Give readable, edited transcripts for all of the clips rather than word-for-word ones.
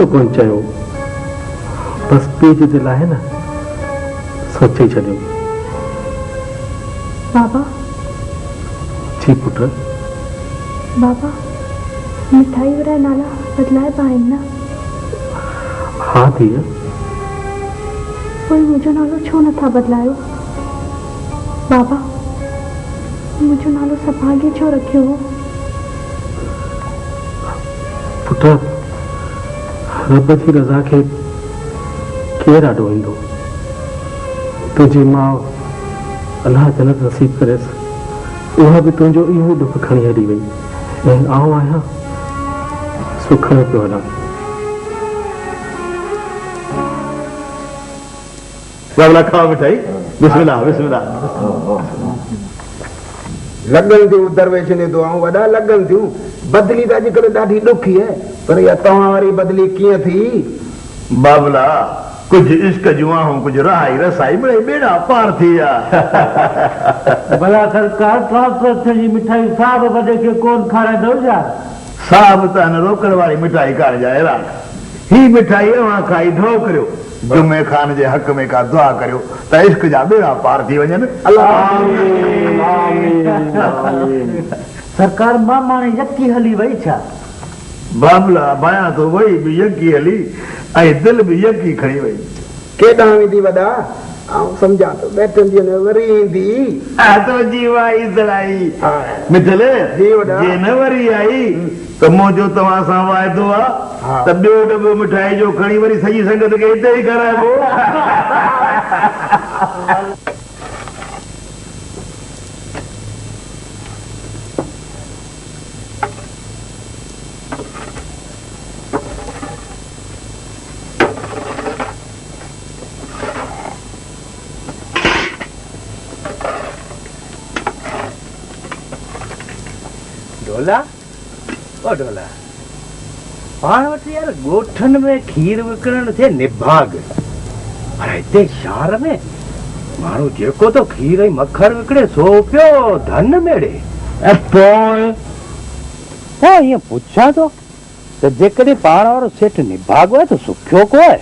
तो कोन चयो बस पीज दिल है ना सोचे छॾियो। बाबा जी पुट बाबा मिठाई वारा नाला बदलाए पाइन ना? हाँ धीअ कोई मुझो नालो छो नथा बदलायो? बाबा मुझो नालो सभाग्य छो रखियो हो? पुट रब जी रज़ा खे केरु आॾो ईंदो। तुंहिंजी माउ अलाह जन्नत नसीब करेसि उहा बि तुंहिंजो इहो दुख खणी हली वई ऐं आउं आहियां सुख में पियो हलां। बाबला खाओ मिठाई। बिस्मिल्लाह बिस्मिल्लाह। लगन थियूं दरवेश ने दुआऊं वॾा लगन थियूं। बदली त अॼुकल्ह ॾाढी ॾुखी है पर इहा तव्हां वारी बदली कीअं थी? बाबला कुछ इश्क जुआऊं कुछ रहाई रसाई मिड़े बेड़ा पार थी या। भला सरकार ट्रांसफर जी मिठाई साहब वॾे खे कोन खाराईंदो छा? साहब त हिन रोकड़ वारी मिठाई खाइण जा हैरान। ही मिठाई अवां खाई ढो करियो जुमे खान जे हक़ में का दुआ करियो त इश्क जा बेड़ा पार थी वञनि। सरकार मां माने यकी हली वई छा? बाबला बाया तो वही भी यकी हली ऐं दिल भी यकी खणी वई। केॾां वेंदी वॾा? आउं सम्झां थो बैठंदी न वरी ईंदी। तो जीवाई दड़ाई मिठल जी वॾा जे न वरी आई त मुंहिंजो तव्हां सां वाइदो आहे त ॿियो दफ़ो मिठाई जो खणी वरी सॼी संगत खे हिते ई कराइबो। ढोला ओ ढोला पाण वटि यार ॻोठनि में खीर विकिणण थे निभाग पर हिते शहर में माण्हू जेको तो खीर ऐं मखर विकिणे सो पियो धन मेड़े। ऐं पोइ ईअं पुछां थो त जेकॾहिं पाण वारो सेठ निभाग आहे त सुखियो को आहे?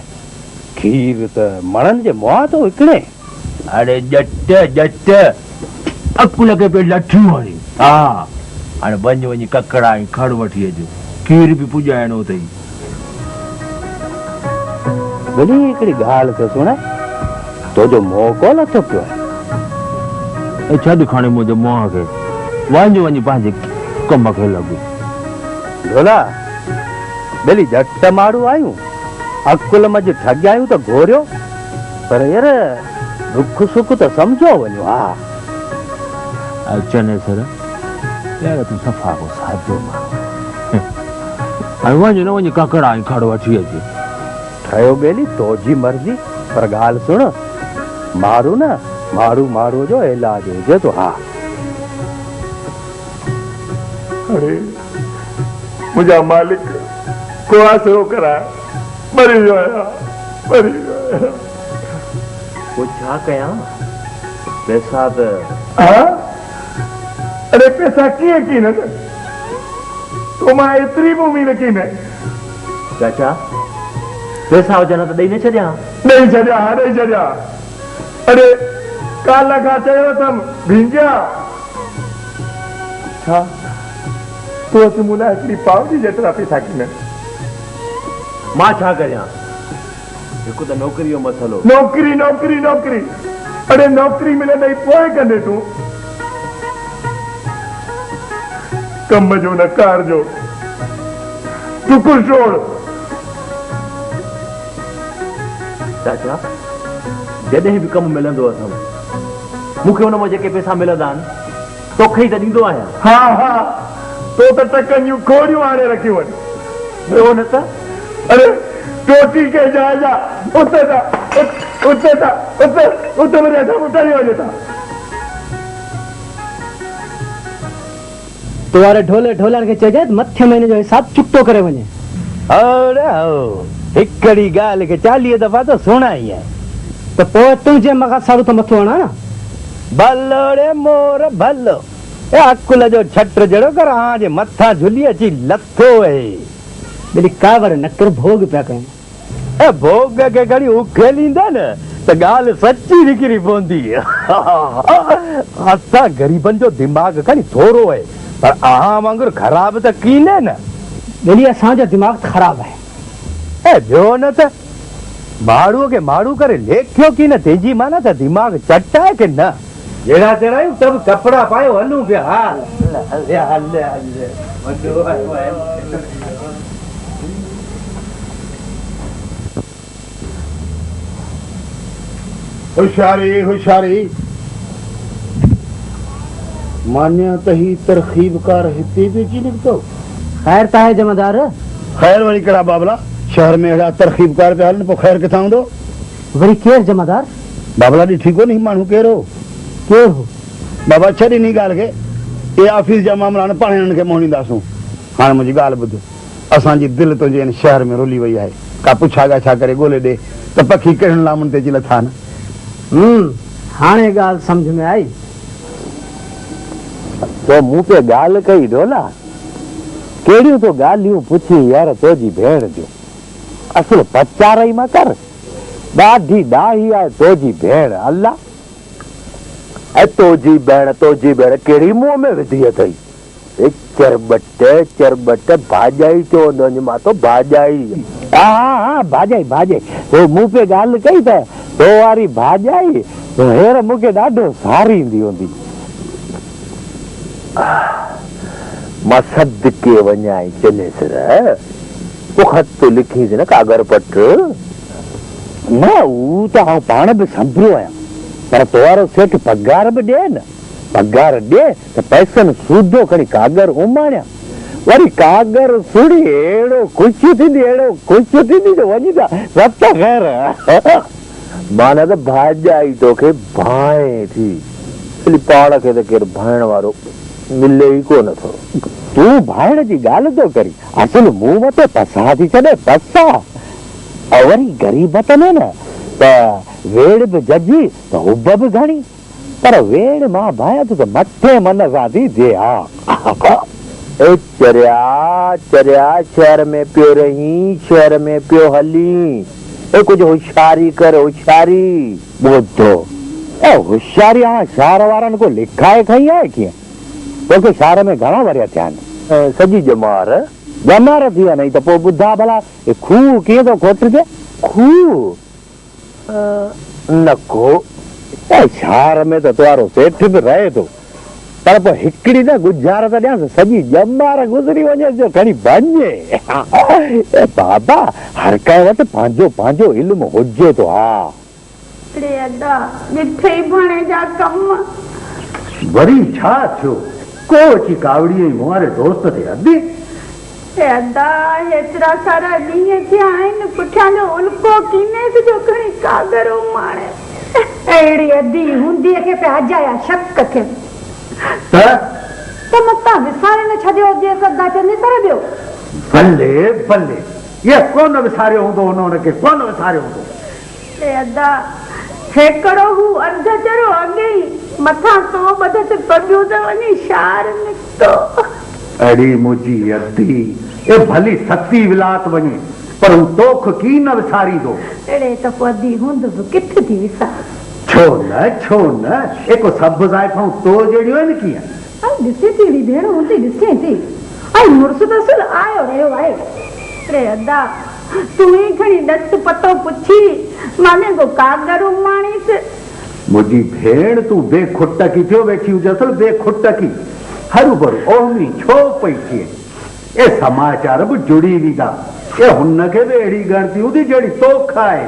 खीर त मणनि जे मुंहं थो विकिणे। अरे जट जट अकुल खे पे लठियूं हणी। हा हाणे वञ वञी ककड़ा ऐं खड़ वठी अचु खीर बि पुॼाइणो अथई। भली हिकिड़ी ॻाल्हि त सुण तुंहिंजो मोह कोन नथो पियो आहे? छॾ खणी मुंहिंजे मोह खे वञ वञी पंहिंजे कम खे लॻ। ढोला भली झट माण्हू आहियूं अकुल मज ठॻिया आहियूं त घोरियो पर यार दुख सुख त सम्झो वञो। हा अचने सर यार तूं सफ़ा को साधो माण्हू वञ न वञी ककड़ा ऐं खड़ वठी अचे। ठहियो बेली तुंहिंजी मर्ज़ी पर ॻाल्हि सुण मारू न मारू जो इलाज हुजे तो। हा अरे मुंहिंजा मालिक को आसरो कराए मरी वियो आहियां। पोइ छा कयां? पैसा त अरे पैसा कीअं की न तो मां एतिरी बि उमीद की न। चाचा पैसा हुजनि त ॾेई न छॾियां? ॾेई छॾिया। अरे काल खां चयो अथमि भिंजिया छा तो असीं मूं लाइ हिकिड़ी पावजी जेतिरा पैसा की न। मां छा करियां? हिकु त नौकरी जो मसलो। नौकरी अरे नौकरी मिलंदई पोइ कंदे तूं कम जो न कार जो तूं कुझु छोड़। चाचा जॾहिं बि कमु मिलंदो अथव मूंखे हुन मां जेके पैसा मिलंदा आहिनि तोखे ई त ॾींदो आहियां। हा तो त टकनि जूं खोड़ियूं हाणे रखियूं आहिनि। ॿियो न त अरे टोटी के जा उते मेरे उतरी वञे था। तुम्हारे ढोलर के चइजाए मथे महीने जो हिसाब चुकतो करे वञे। अरे हिकिड़ी ॻाल्हि खे 40 दफ़ा त सुणाई आहे त पोइ तुंहिंजे मखां सारू त मथो हणा न। भलो रे मोर भलो अकुल जो छट जहिड़ो कर जे मथां झुली अची लथो आहे। मेरी कावर नकर भोग पिया करें ए भोग के घड़ी उखे लींदा न त गाल सच्ची निकरी पवंदी असां गरीबन जो दिमाग खणी थोरो है पर आहा वांगुर खराब त कीने न मेरी असांजो दिमाग खराब है ए जो न त माड़ू के माड़ू करे लेखियो की न तेजी माना त दिमाग चट्टा है कि न जेड़ा तेरा तब कपड़ा पायो हलूं पिया हाल हले हले हले वडो होशियारी होशियारी मान्या तही तरखीबकार हिते बेची निकतो खैर ता है जमादार खैर वरी कड़ा बाबला शहर में एड़ा तरखीबकार पे हलन पो खैर किथां हूंदो वरी केर जमादार बाबला दी ठीक हो नहीं मानू केरो केर हो बाबा छड़ी नहीं गाल के ये ऑफिस जा मामला न पाणे इनके मोहनीदासूं हां मुझी गाल बुध असां जी दिल तो जे शहर में रोली वई है का पुछा गा छा करे गोले दे त पखी कहण लामन ते जिल था न हाणे गाल समझ में आई तो मुंह पे गाल कई डोला केड़ियूं तो गालियूं पुछी यार तोजी भेण जो असल पचारई मा कर ॾाढी ॾाही आहे तोजी भेण अल्लाह ऐं तोजी भेण कहिड़ी मुंहं में विधी अथई चरबट भाॼाई चवंदो मां तो भाॼाई हा भाॼाई तो मूं पे ॻाल्हि कई त तो वारी भाॼाई हेर मूंखे ॾाढो सारींदी हूंदी मां सदके वञाई चले सर तो खत लिखीसि न कागर पट न हू त आउं पाण बि संभरियो आहियां पर तोवारो सेठ पगार बि ॾे न पगार ॾे त पैसनि सूधो खणी कागर उमाणिया वरी कागर सुड़ी अहिड़ो ख़ुशि थींदी जो वञी था रत ख़ैर माना त भाॼाई तोखे भाए थी पाण खे त केरु भाइण वारो मिले ई कोन थो तूं भाइण जी ॻाल्हि थो करी असुल मूं वटि पसा थी छॾे पसा वरी गरीबत में न त वेड़ बि जजी त हुब बि घणी पर वेड़ मां भाया त मथे मन सां थी थिए हा चरिया शहर में पियो रही शहर में पियो हली कुछ होशियारी कर होशियारी ॿुधो होशियारी हाणे शहर वारनि को लिखाए खई आहे कीअं तोखे शहर में घणा वरिया थिया आहिनि सॼी जमार थी विया नहीं त पोइ ॿुधा भला खूह कीअं थो खोटिजे खूह नको शहर में त तुआरो सेठ बि रहे थो पर पोइ हिकिड़ी न गुज़ार त ॾियांसि सॼी ॼमार गुज़री वञे जो खणी भञे बाबा हर कंहिं वटि पंहिंजो पंहिंजो इल्मु हुजे थो हा वरी छा थियो को अची कावड़ी मूं वारे दोस्त थे अदी एतिरा सारा ॾींहं थिया आहिनि पुठियां जो उल्को कीने जो खणी कागर उमाणे अहिड़ी अधी हूंदीअ खे पिया हजाया शक खे त मतां विसारे न छॾियो जे सदा चंदी तर ॿियो भले ये कोन विसारियो हूंदो हुनखे कोन विसारियो हूंदो अदा हेकड़ो हू अर्ध चरो अॻे ई मथां तो बदत कढियो त वञी शार निकतो अड़ी मुंहिंजी अधी ए भली सती विलात वञे पर हू तोख की न विसारींदो अड़े त पोइ अधी हूंद बि किथे थी विसार छो न एको सभु ज़ाइफ़ूं तो जहिड़ियूं आहिनि कीअं ॾिसे थी अहिड़ी भेण हूंदी ॾिसे थी मुड़ुस त असुल आयो रहियो आहे अरे अदा तूं ई खणी ॾस पतो पुछी माने को कागर उमाणीस मुंहिंजी भेण तूं बेखुटकी थियो वेठी हुजे असुल बेखुटकी हरू भरू ओहमी छो पई थिए ए समाचार बि जुड़ी वेंदा ए हुनखे बि अहिड़ी ॻणती हूंदी जहिड़ी तोख आहे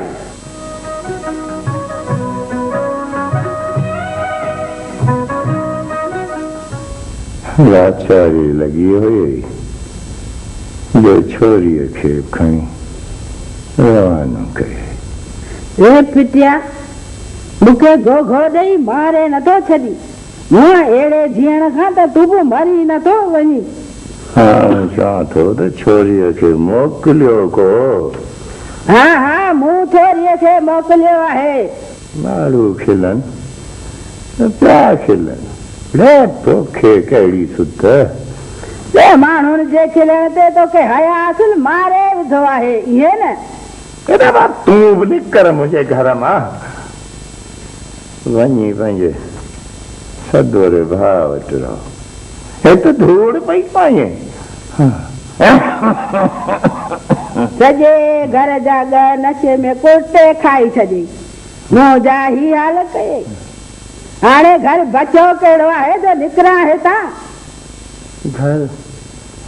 लाचारी लगी हुई जो छोरीअ खे खणी रवानो कई ए पिटिया मूंखे घो ॾेई मारे नथो छॾी मूं अहिड़े जीअण खां त तूं बि मरी नथो वञी हा चवां थो त छोरीअ खे मोकिलियो को हा मूं छोरीअ खे मोकिलियो आहे माण्हू खिलनि पिया खिलनि तोखे कहिड़ी सुत ते माण्हुनि जे खिलण ते तोखे हया असुल मारे विधो आहे इहे न अरे बा तूं बि निकर मुंहिंजे घर मां वञी पंहिंजे सदोरे भाउ वटि रहो हिते धूड़ पई पाए सॼे घर जा ॻ नशे में कुर्ते खाई छॾी मूं जा ही हाल कये हाणे घर बचो कहिड़ो आहे जो निकिरां हितां घर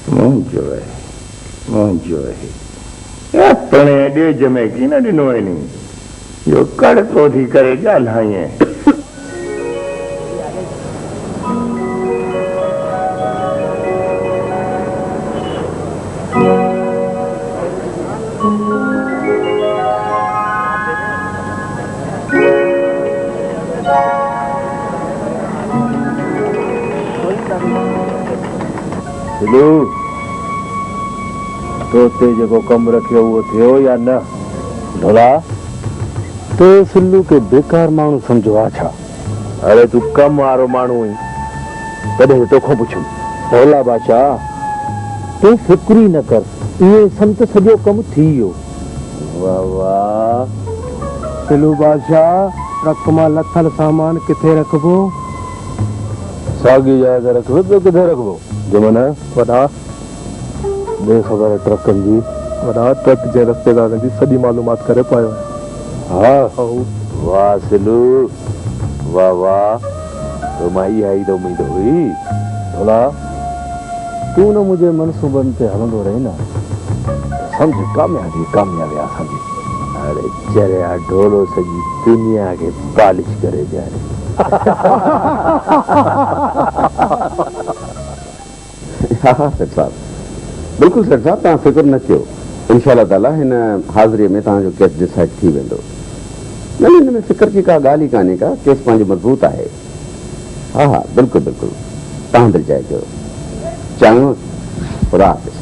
मुंहिंजो आहे अपने ॾेज में की न ॾिनो नी जो कड़को थी करे ॻाल्हाईं तोते जेको कमु रखियो उहो थियो या न ढोला तो सिल्लू के बेकार माण्हू सम्झो आहे छा? अरे तूं कमु वारो माण्हू आहीं कॾहिं तोखां पुछुमि ढोला बादशाह तूं फिक्र ई न कर इहे संत सॼो कमु थी वियो वाह वाह सिल्लू बादशाह ट्रक मां लथल सामान किथे रखबो? साॻी जाइ ते रखबो ॿियो किथे रखबो जमन वॾा बेख़बर ट्रकनि जी वॾा ट्रक जे रस्तेदारनि जी सॼी मालूमात करे पायो हा वाह सिलू वाह वाह तो मां इहा ई त उमेद हुई ढोला तूं न मुंहिंजे मनसूबनि ते हलंदो रही न सम्झ कामयाबी आहे असांजी अरे चरिया ढोलो सॼी दुनिया खे पालिश करे ॾियारे हाँ सेठ साहब बिल्कुल सेठ साहब तव्हां फिक्र न कयो इंशाअल्लाह ताला हिन हाज़िरीअ में तव्हांजो केस डिसाइड थी वेंदो न हिन में फिक्र की का ॻाल्हि ई कान्हे का केस पंहिंजो मज़बूत आहे हाँ हाँ बिल्कुल बिल्कुल तव्हां दिलि चाहे कयो चङो खुदा हाफ़िज़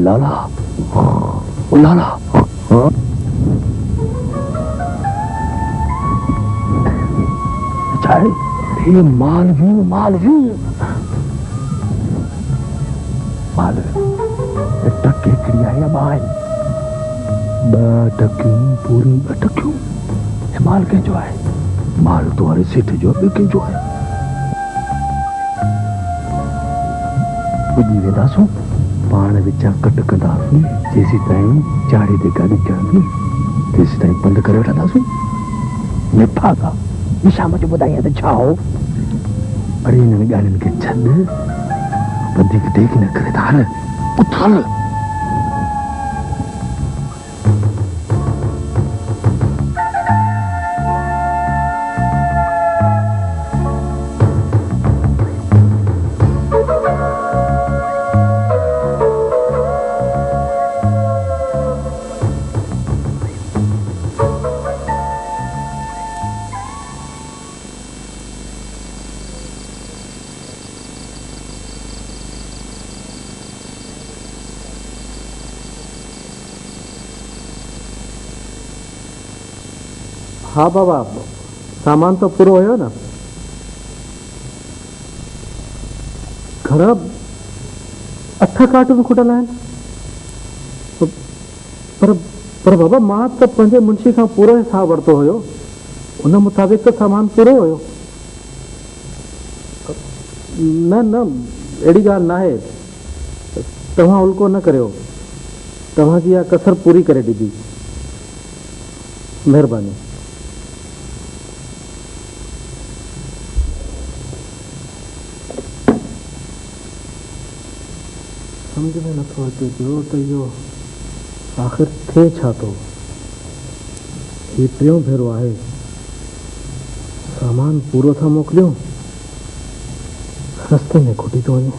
लाला ओ लाला चाहे ये मालवी टके खड़ी है भाई टक्यूं पूरी टक्यूं ये माल के जो है माल तुम्हारे सेठ जो के जो है बुझी वेंदासूं पाण विचां कट कंदासीं जेसीं ताईं चाड़े ते गाॾी चढ़ंदी तेसीं ताईं बंदि करे वठंदासीं निफा का शाम जो ॿुधाईं त छा हो अड़े हिननि ॻाल्हियुनि खे छॾ वधीक देख न करे त हल उथल हाँ बाबा सामान तो पूरो हुयो न घर 8 कार्टून खुटल आहिनि पर बाबा मां त पंहिंजे मुंशी खां पूरो हिसाब वरितो हुयो उन मुताबिक़ त सामान पूरो हुयो न अहिड़ी ॻाल्हि न आहे तव्हां उल्को न करियो तव्हांजी इहा कसर पूरी करे ॾिनी महिरबानी समझ में नथो अचे पियो त इहो आख़िर थिए छा थो हीउ टियों भेरो आहे सामान पूरो था मोकिलियो रस्ते में खुटी थो वञे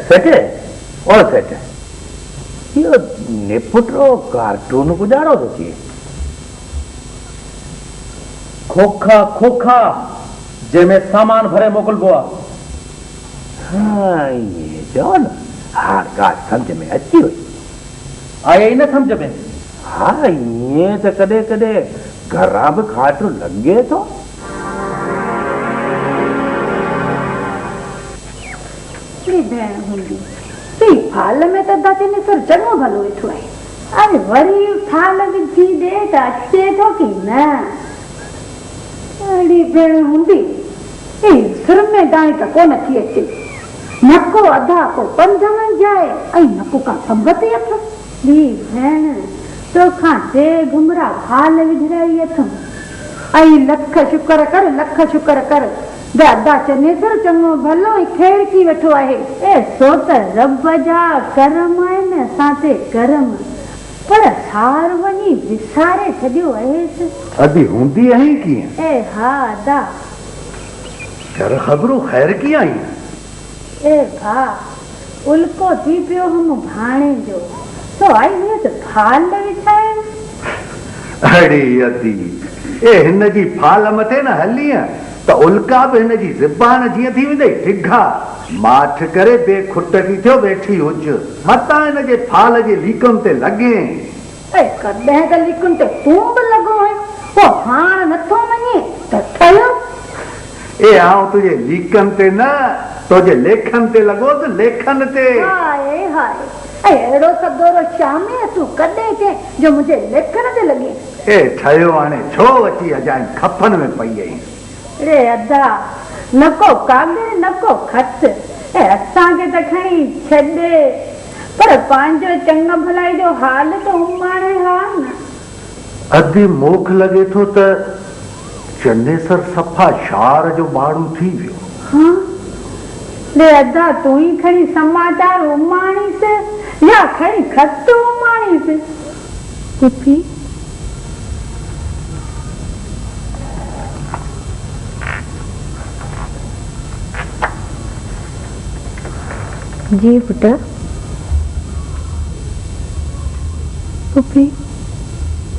सेठ और सेठ इहो निपुटरो कार्टून गुजारो थो थिए खोखा खोखा जंहिंमें सामान भरे मोकिलबो आहे हाँ ये चओ न हार ॻाल्हि सम्झ में अची वई आहे ई न सम्झ में हाँ ईअं त कॾहिं कॾहिं घरां बि खाटो लॻे थो भेण हूंदी ती फाल में त दादी ने सर चङो भलो वेठो आहे अरे वरी फाल विझी ॾे त अचे थो की न अहिड़ी भेण हूंदी ए सिर में दाई त कोन थी अचे नको अधा को पंध में जाए ऐं नको का संगत ई अथसि दी भेण तोखां दे घुमरा फाल विझराई अथमि ऐं लख शुक्र कर दादा चनेसर चङो भलो ऐं खेर की वेठो आहे ए सो त रब जा करम आहिनि असां ते करम पर सार वञी विसारे छॾियो आहे अदी हूंदी आहे कीअं ए हा दा घर ख़बरूं ख़ैर कीअं आई ए भा उल्को थी पियो हम भाणे जो तो आई हुई त फाल विछाए अड़ी अदी ए हिन जी फाल मथे न हली त उल्का बि हिन जी ज़बान जीअं थी वेंदई ढिघा माठ करे बेखुट थी थियो वेठी हुज मतां हिन जे फाल जे लीकनि ते लॻे ए कॾहिं त लीकनि ते तूं बि लॻो आहे ओ हाण नथो मञे त ठहियो ए आउं तुंहिंजे लीकनि ते न तुंहिंजे लेखनि ते लॻो त लेखनि ते हाय हाय अहिड़ो सदोरो शामे तूं कॾहिं के जो मुंहिंजे लेखन ते लॻे ए ठहियो हाणे छो अची अजाई खपनि में पई आई रे अदा नको कागर नको खत ए असांखे त खणी छॾे पर पंहिंजो चङ भलाई जो हाल त उमाणे हा न अदी मोख लॻे थो त चनेसर सफ़ा शार जो माण्हू थी वियो हाँ रे अदा तूं ई खणी समाचार उमाणीस या खणी खत उमाणीस पुफी जी पुट पुफी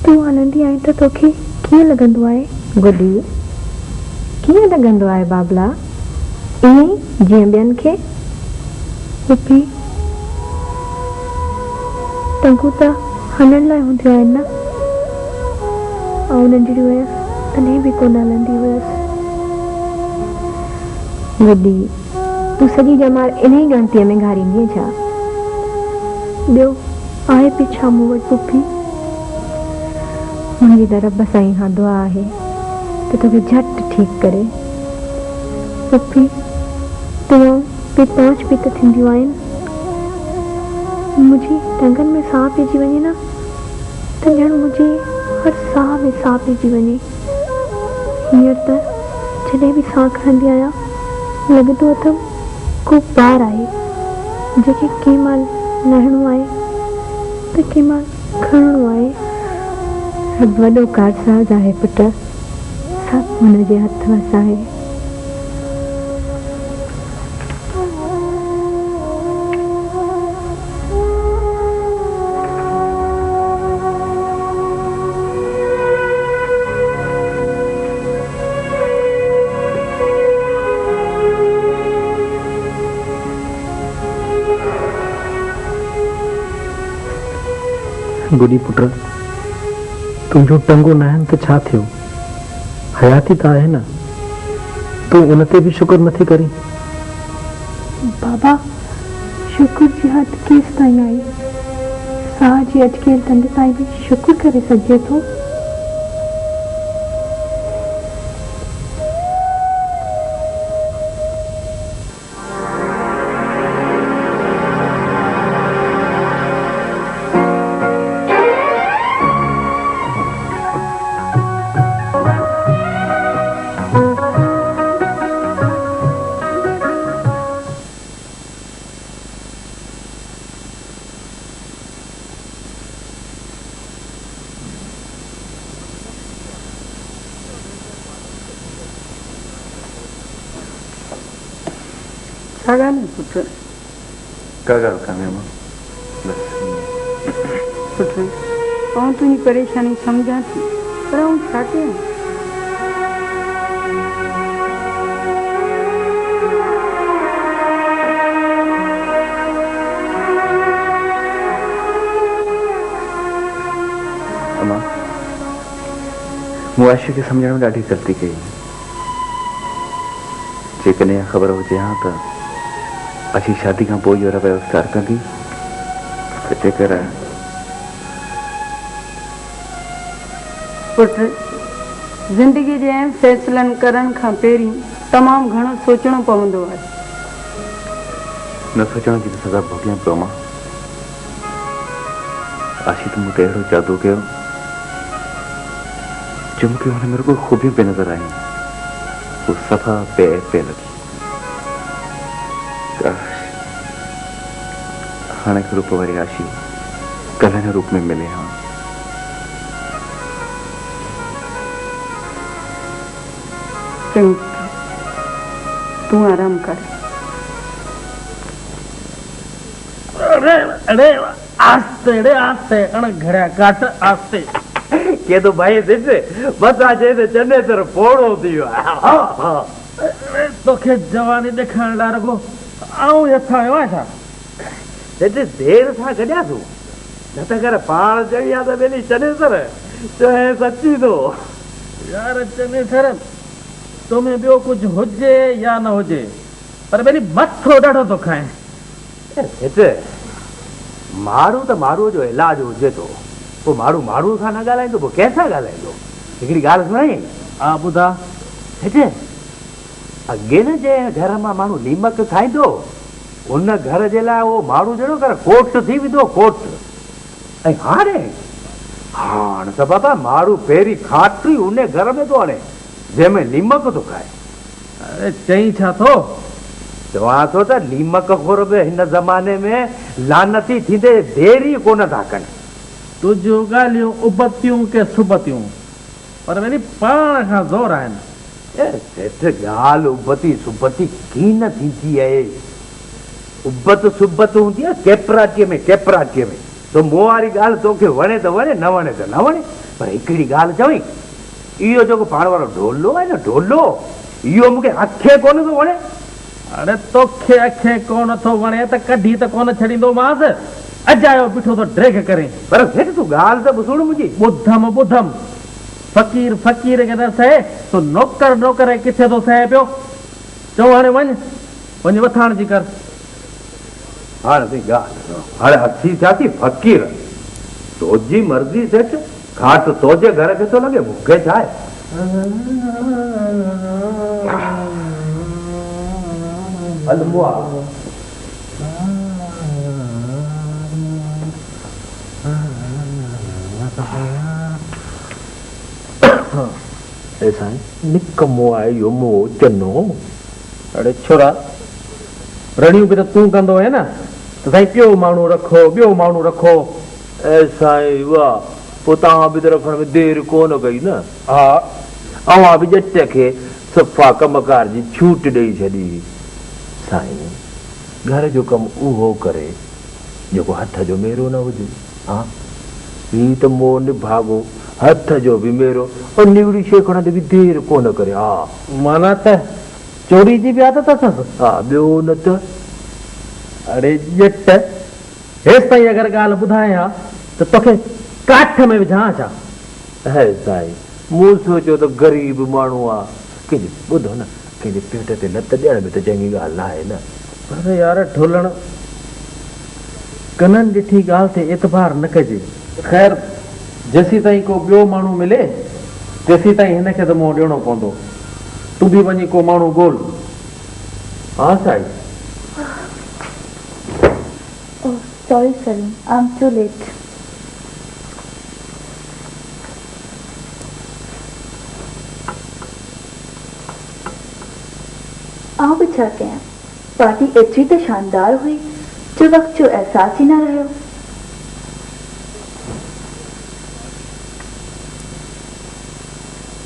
तूं हलंदी आई त तोखे कीअं लॻंदो आहे गुडी कीअं लॻंदो आहे बाबला ईअं ई जीअं ॿियनि खे पुफी टंगू त हलण लाइ हूंदियूं आहिनि न ऐं नंढड़ी हुयसि तॾहिं बि कोन हलंदी हुयसि गुडी तूं सॼी ॼमार इन ई गणतीअ में घारींदीअ छा ॿियो आहे बि छा मूं वटि पुफी मुंहिंजी त रब साईं खां दुआ आहे त तोखे झटि ठीकु करे पुफी तूं बि 5 बि त थींदियूं आहिनि मुंहिंजी टंगनि में साह पइजी वञे न त ॼण मुंहिंजी हर साह में साह पइजी वञे हींअर त जॾहिं बि साह खणंदी आहियां लॻंदो अथमि को ॿार आहे जेके कंहिं महिल लहणो आहे त कंहिं महिल खणणो आहे वॾो कारसाज़ आहे पुट सभु हुनजे हथ वस आहे गुडी पुट तुंहिंजो टंगो न आहिनि त छा थियो हयाती त आहे न तूं उन ते बि शुक्र नथी करी बाबा शुक्र जी हद केस ताईं आई साह जी अटकियल तंद ताईं बि शुक्र करे सघिजे थो का ॻाल्हि कान्हे मां सुठो ऐं तुंहिंजी परेशानी सम्झां थी पर आऊं छा कयां अम्मा मूं आशिक़ खे सम्झण में ॾाढी ग़लती कई जेकॾहिं ख़बर हुजे हा त अची शादी खां पोइ वारा व्यवहार कंदी त जेकर पुट ज़िंदगी जे अहम फ़ैसिलनि करण खां पहिरीं तमामु घणो सोचणो पवंदो आहे न सोचण जी त सज़ा भोॻियां पियो मां आशी त मूं ते अहिड़ो जादू कयो जो मूंखे हुन में रुगो ख़ूबियूं पिए नज़र आयूं वो सफ़ा पे लॻी हाणे रूप वारी आशी कल्ह हिन रूप में मिले हा चङो तूं आराम कर अरे आस्ते आस्ते घड़ा काट आस्ते के तो भाई दिसे बता जे ते चने तर पोड़ो दियो तोखे जवानी ॾेखारण लाइ रुगो आऊं यथा आयो आहियां छा एते देर सां गॾिया तूं न त कर पाण चढ़िया त बेली चने तर चए सची तो यार चने सर तुम्हें ॿियो कुझु हुजे या न हुजे पर पहिरीं मथो ॾाढो थो खाए हिते माण्हू त माण्हूअ जो इलाज हुजे थो पोइ माण्हू सां न ॻाल्हाईंदो पोइ कंहिंसां ॻाल्हाईंदो हिकिड़ी ॻाल्हि सुणाई हा ॿुधा हिते अॻे न जे घर मां माण्हू लीमक खाईंदो उन घर जे लाइ उहो माण्हू जहिड़ो कर कोट थी वेंदो कोट ऐं हाणे त बाबा माण्हू पहिरीं खाटरी उन घर में थो हणे जंहिंमें लीमक थो खाए अरे चई छा थो चवां थो त लीमक खोर बि हिन ज़माने में लानती थींदे देरी कोन था कनि तुंहिंजूं ॻाल्हियूं उबतियूं के सुबतियूं पर वरी पाण खां ज़ोर आहिनि सेठ ॻाल्हि उबती सुबती कीअं न थींदी आहे उबत सुबत हूंदी आहे केपराटीअ में तो मूं वारी ॻाल्हि तोखे वणे त वणे न वणे त न वणे पर हिकिड़ी ॻाल्हि चवई इहो जेको पाण वारो ढोलो आहे न ढोलो इहो मूंखे अखे कोन थो वणे अरे तोखे अखे कोन थो वणे त कढी त कोन छॾींदोमांसि अॼु आयो बीठो थो ड्रेग करे पर सेठ तूं ॻाल्हि त ॿुधण मुंहिंजी ॿुधम फ़कीर खे न सहे तो नौकर किथे थो सहे पियो चओ हाणे वञ वथाण जी कर हाणे ॻाल्हि हाणे हथी थिया थी फ़कीर तुंहिंजी मर्ज़ी सेठ घाट तुंहिंजे घर खे थो लॻे मूंखे छा आहे हल मुआ ऐसा निकमो आहे इहो मोह चनो अड़े छोरा रड़ियूं बि त तूं कंदो आहे न त साईं ॿियो माण्हू रखो ऐसा वाह पोइ तव्हां बि त रखण में देरि कोन कई न हा अवां बि ॼट खे सफ़ा कमकार जी छूट ॾेई छॾी साईं घर जो कमु उहो करे जेको हथ जो मेरो न हुजे हा ही त मोह निभागो हथ जो बि मेरो और निवड़ी शइ खणण बि देरि कोन करे हा माना त चोरी जी बि आदत अथसि हा ॿियो न त अड़े ॼट हेसि ताईं अगरि ॻाल्हि ॿुधाए हा त तोखे काठ में विझां छा है साईं मूं सोचियो त ग़रीब माण्हू आहे कंहिंजे ॿुधो न कंहिंजे पेट ते लत ॾियण में त चङी ॻाल्हि न आहे न पर यार ढोलण कननि ॾिठी ॻाल्हि ते एतबार न कजे ख़ैर जेसीं ताईं को ॿियो माण्हू मिले तेसीं ताईं हिनखे त मुंहुं ॾियणो पवंदो तूं बि वञी को माण्हू ॻोल्ह हा साईं Sorry, Salim. I'm too late. आओ भी छा कयां पार्टी एतिरी त शानदार हुई जो वक्त जो एहसास ही न रहियो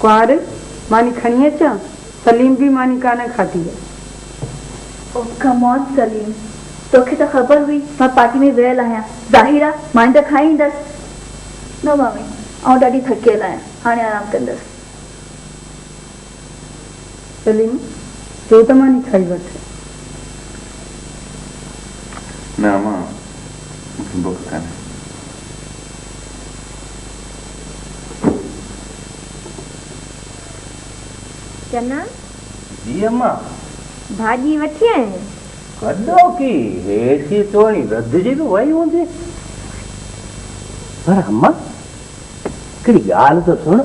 कुआर मानी खणी अचां सलीम भी मानी कान खाधी है Oh, come on, Salim. तोखे तो ख़बर हुई मां पार्टी में वियल आहियां ज़ाहिर आहे मां त खाई ईंदसि न मम्मी आउं ॾाढी थकियल आहियां हाणे आराम कंदसि सलीम जो त मां खाई वठ न अम्मा मूंखे बुख कान्हे चना जी अम्मा भाॼी वठी आहीं कॾो की हेठी थोरी रधिजी बि वई हूंदी पर अम्मा हिकिड़ी ॻाल्हि त सुण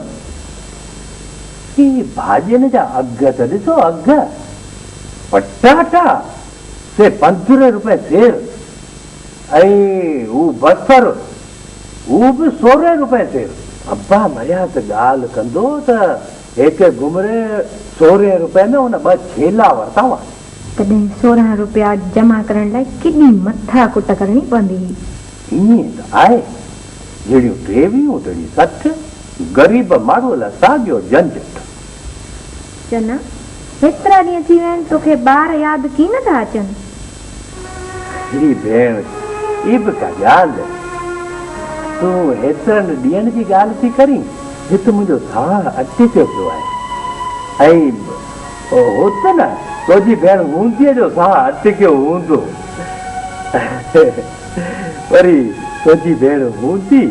ही भाॼियुनि जा अघ त ॾिसो अघ पटाटा से 15 रुपए सेर ऐं हू बसर हू बि 16 रुपए सेर अब्बा मरिया त ॻाल्हि कंदो त हिकु घुमरे 16 रुपए में हुन 2 छेला वरिता हुआ तॾहिं 16 रुपया जमा करण लाइ केॾी मथा कुट करणी पवंदी हुई ईअं त आहे जहिड़ियूं 23 तहिड़ियूं 60 ग़रीब माण्हू लाइ साॻियो झंझट चना हेतिरा ॾींहं थी विया आहिनि तोखे ॿार यादि की नथा अचनि ही भेण ई बि का ॻाल्हि तूं हेतिरनि ॾींहंनि जी ॻाल्हि थी करीं हिते मुंहिंजो साह अटकियो पियो आहे ऐं हुत न तुंहिंजी भेण हूंदीअ जो साह अटकियो हूंदो वरी तुंहिंजी भेण हूंदी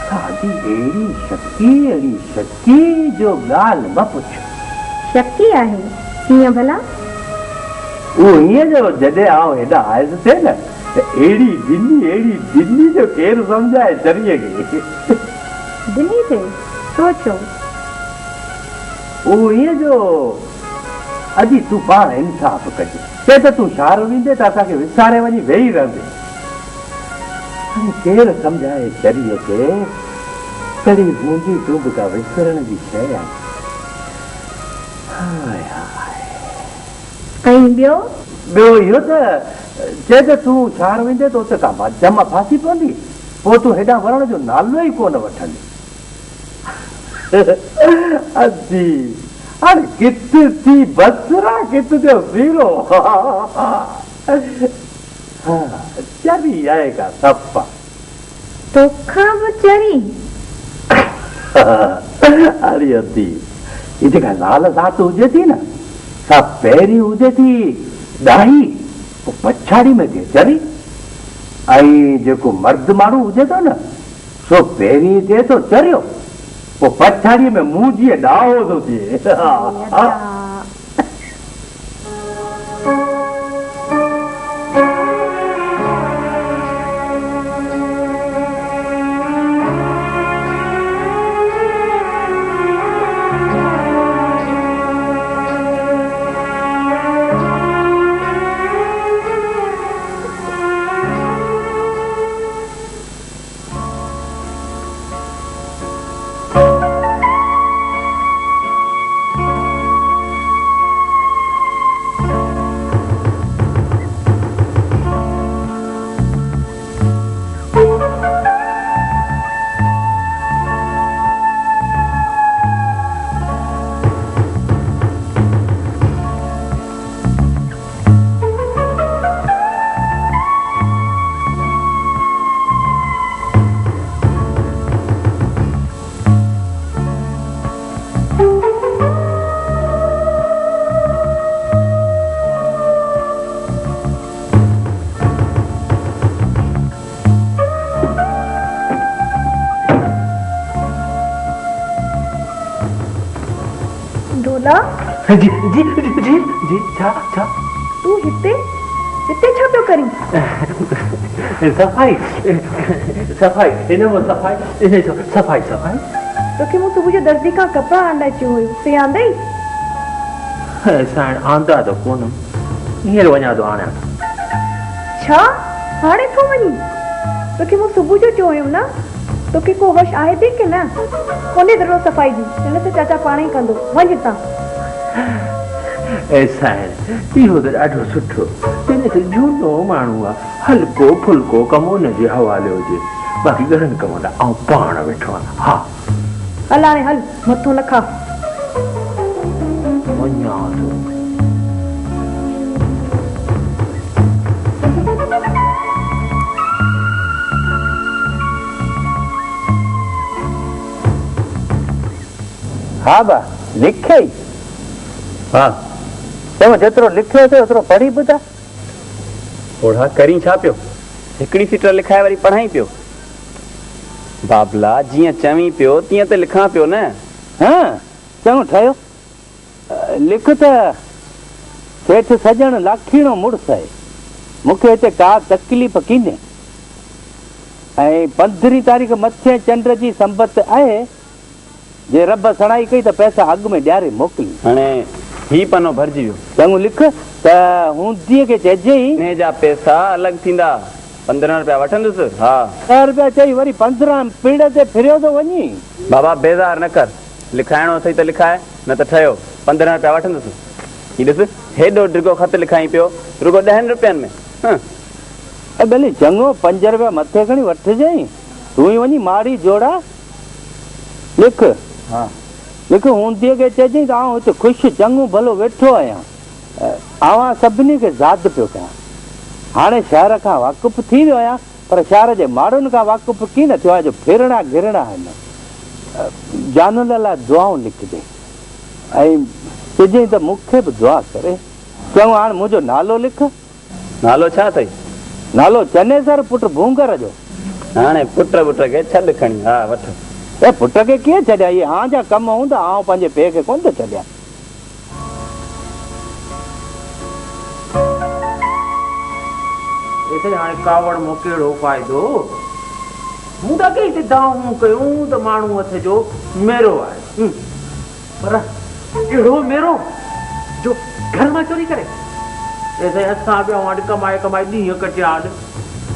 साॻी अहिड़ी शकी जो ॻाल्हि न पुछ शकी आहे कीअं भला उहो ईअं जो जॾहिं आउं हेॾा आयुसि थिए न त अहिड़ी दिनी जो केरु सम्झाए शरीअ खे दिल्ली थे सोचो उहो ईअं जो अॼु तूं पाण इंसाफ़ कजे चए त तूं शहर वेंदे त असांखे विसारे वञी वेही रहंदे केरु सम्झाए शरीअ खे तॾहिं हूंदी तूं बि का विसरण जी शइ आहे ऐं ॿियो इहो त चए त तूं शहर वेंदे त उते का जमा फासी पवंदी पोइ तूं हेॾां वञण जो नालो ई कोन वठंदी अजी हाणे कित थी बसरा कित जो सीरो चरी आहे का सपा तोखां बि चरी अरे अदी ही जेका लाल ज़ात हुजे थी न सा पहिरीं हुजे थी ॾाही पोइ पछाड़ी में थिए चरी ऐं जेको मर्द माण्हू हुजे थो न सो पहिरीं थिए थो चरियो पोइ पछाड़ीअ में मुंहुं जीअं ॾाहो थो थिए जी जी जी जी छा छा तू हिते हिते छा पियो करीं सफ़ाई हिन में सफ़ाई तोखे मूं सुबुह जो दर्जी खां कपिड़ा आंदा चयो हुयो से आंदई साईं आंदा त कोन हींअर वञा थो हाणे छा हाणे थो वञी तोखे मूं सुबुह जो चयो हुयो न तोखे को होश आहे थी की न कोन्हे ज़रूरत सफ़ाई जी हिन ते चाचा पाण ई कंदो वञ हितां साईं इहो त ॾाढो सुठो हिन ते झूनो माण्हू आहे हल्को फुल्को कमु हुनजे हवाले हुजे बाक़ी घणनि कम लाइ आउं पाण वेठो आहियां हा हल हाणे हल मथो न खा वञा थो हा बा लिखे हाँ चलो जेतिरो लिखियो अथई ओतिरो पढ़ी ॿुधा ओढ़ा करी छा पियो हिकिड़ी सीटर लिखाए वरी पढ़ाई पियो बाबला जीअं चवीं पियो तीअं त लिखां पियो न हाँ चङो ठहियो लिख त सेठ सजण लाखीणो मुड़ुसु आहे मूंखे हिते का तकलीफ़ कीन्हे ऐं 15 तारीख़ मथे चंड जी संबत आहे जे रब सणाई कई त पैसा अॻु में ॾियारे मोकिली हाणे ही पनो भरिजी वियो चङो लिख त हूंदीअ खे चइजई हिन जा पैसा अलॻि थींदा 15 रुपया वठंदुसि हा 10 रुपया चई वरी 15 पीड़ ते फिरियो थो वञी बाबा बेज़ार न कर लिखाइणो अथई त लिखाए न त ठहियो 15 रुपया वठंदुसि ही ॾिस हेॾो डिघो ख़त लिखाई पियो रुगो 10 रुपयनि में ऐं भले चङो 5 रुपया मथे खणी वठिजांइ तूं ई वञी मारी जोड़ा लिख हा लिख हूंदीअ खे चइजांइ त आउं हिते ख़ुशि चङो भलो वेठो आहियां आवां सभिनी खे ज़ाद पियो कयां हाणे शहर खां वाक़ुफ़ु थी वियो आहियां पर शहर जे माण्हुनि खां वाक़ुफ़ु कीअं न थियो आहे जो फिरणा घिरणा आहिनि जानून लाइ दुआऊं लिखिजे ऐं चइजांइ त मूंखे बि दुआ करे चङो हाणे मुंहिंजो नालो लिख नालो छा अथई नालो चनेसर पुट भूंगर जो हाणे पुट खे छॾ खणी हा वठ ए पुट खे कीअं छॾिया इहे हां जा कम हूंदा आउं पंहिंजे पीउ खे कोन थो छॾियां हाणे कावड़ मो कहिड़ो फ़ाइदो मूं त कई दाऊं कयूं त माण्हू हथ जो मेरो आहे पर अहिड़ो मेरो जो घर मां चोरी करे असां पिया वटि कमाए कमाए ॾींहं कटिया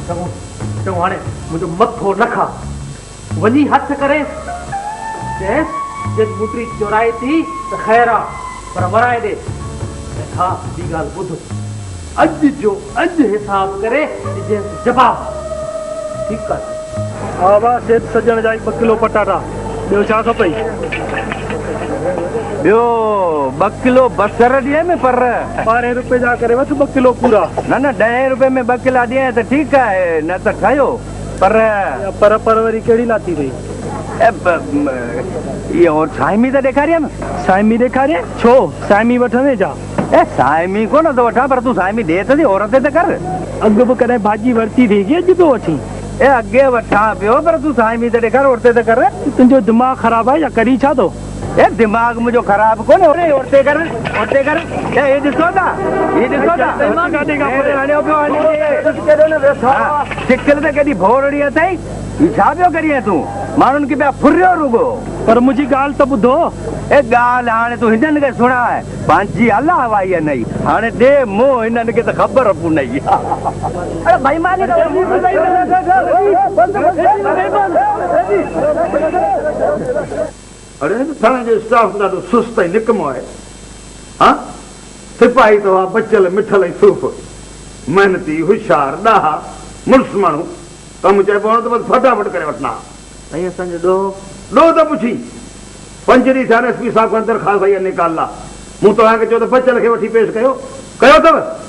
चङो हाणे मुंहिंजो मथो न खा वञी हथ करे बुटरी चोराए थी त ख़ैर आहे पर वराए ॾे हा ॿी ॻाल्हि ॿुध अॼु जो अॼु हिसाब करे जवाब ठीकु आहे हा बा सेठ सजण जा 2 किलो पटाटा ॿियो छा खपई ॿियो 2 किलो बसर ॾिए में पर 12 रुपए जा करे वठ 2 किलो पूरा न 10 रुपए में 2 किला ॾिए त ठीकु आहे न त ठहियो पर वरी कहिड़ी लाथी रही इहो साइमी त ॾेखारियां न साइमी ॾेखारियां छो साइमी वठंदे जा ए साइमी कोन थो वठां पर तूं साइमी ॾे त औरत त कर अॻु बि कॾहिं भाॼी वरिती थी अॼु थो वठी ए अॻे वठां पियो पर तूं साइमी त ॾेखार औरत त कर तुंहिंजो दिमाग़ ख़राबु आहे या करी छा थो ए दिमाग़ मुंहिंजो ख़राबु कोन्हे औरते कर ए ॾिसो था चिकल त केॾी भोरड़ी अथई ही छा पियो करीं तूं माण्हुनि खे पिया फुरियो रुगो पर मुंहिंजी ॻाल्हि त ॿुधो ए ॻाल्हि हाणे तूं हिननि खे सुणाए पंहिंजी अला हवाई आहे नई हाणे ॾे मूं हिननि खे त ख़बर पू नई अरे थाणे जो स्टाफ ॾाढो सुस्त ऐं निकमो आहे हा सिपाही अथव बचियल मिठल ऐं सूफ़ महिनती होशियार ॾाहा मुड़ुस माण्हू कमु चइबो आहे त बसि फटाफट करे वठंदा साईं असांजो ॾोह त पुछी 5 ॾींहं थिया एस पी साहिब खां दरख़्वास्त आई आहे निकाल मूं तव्हांखे चयो त बचियल खे वठी पेश कयो अथव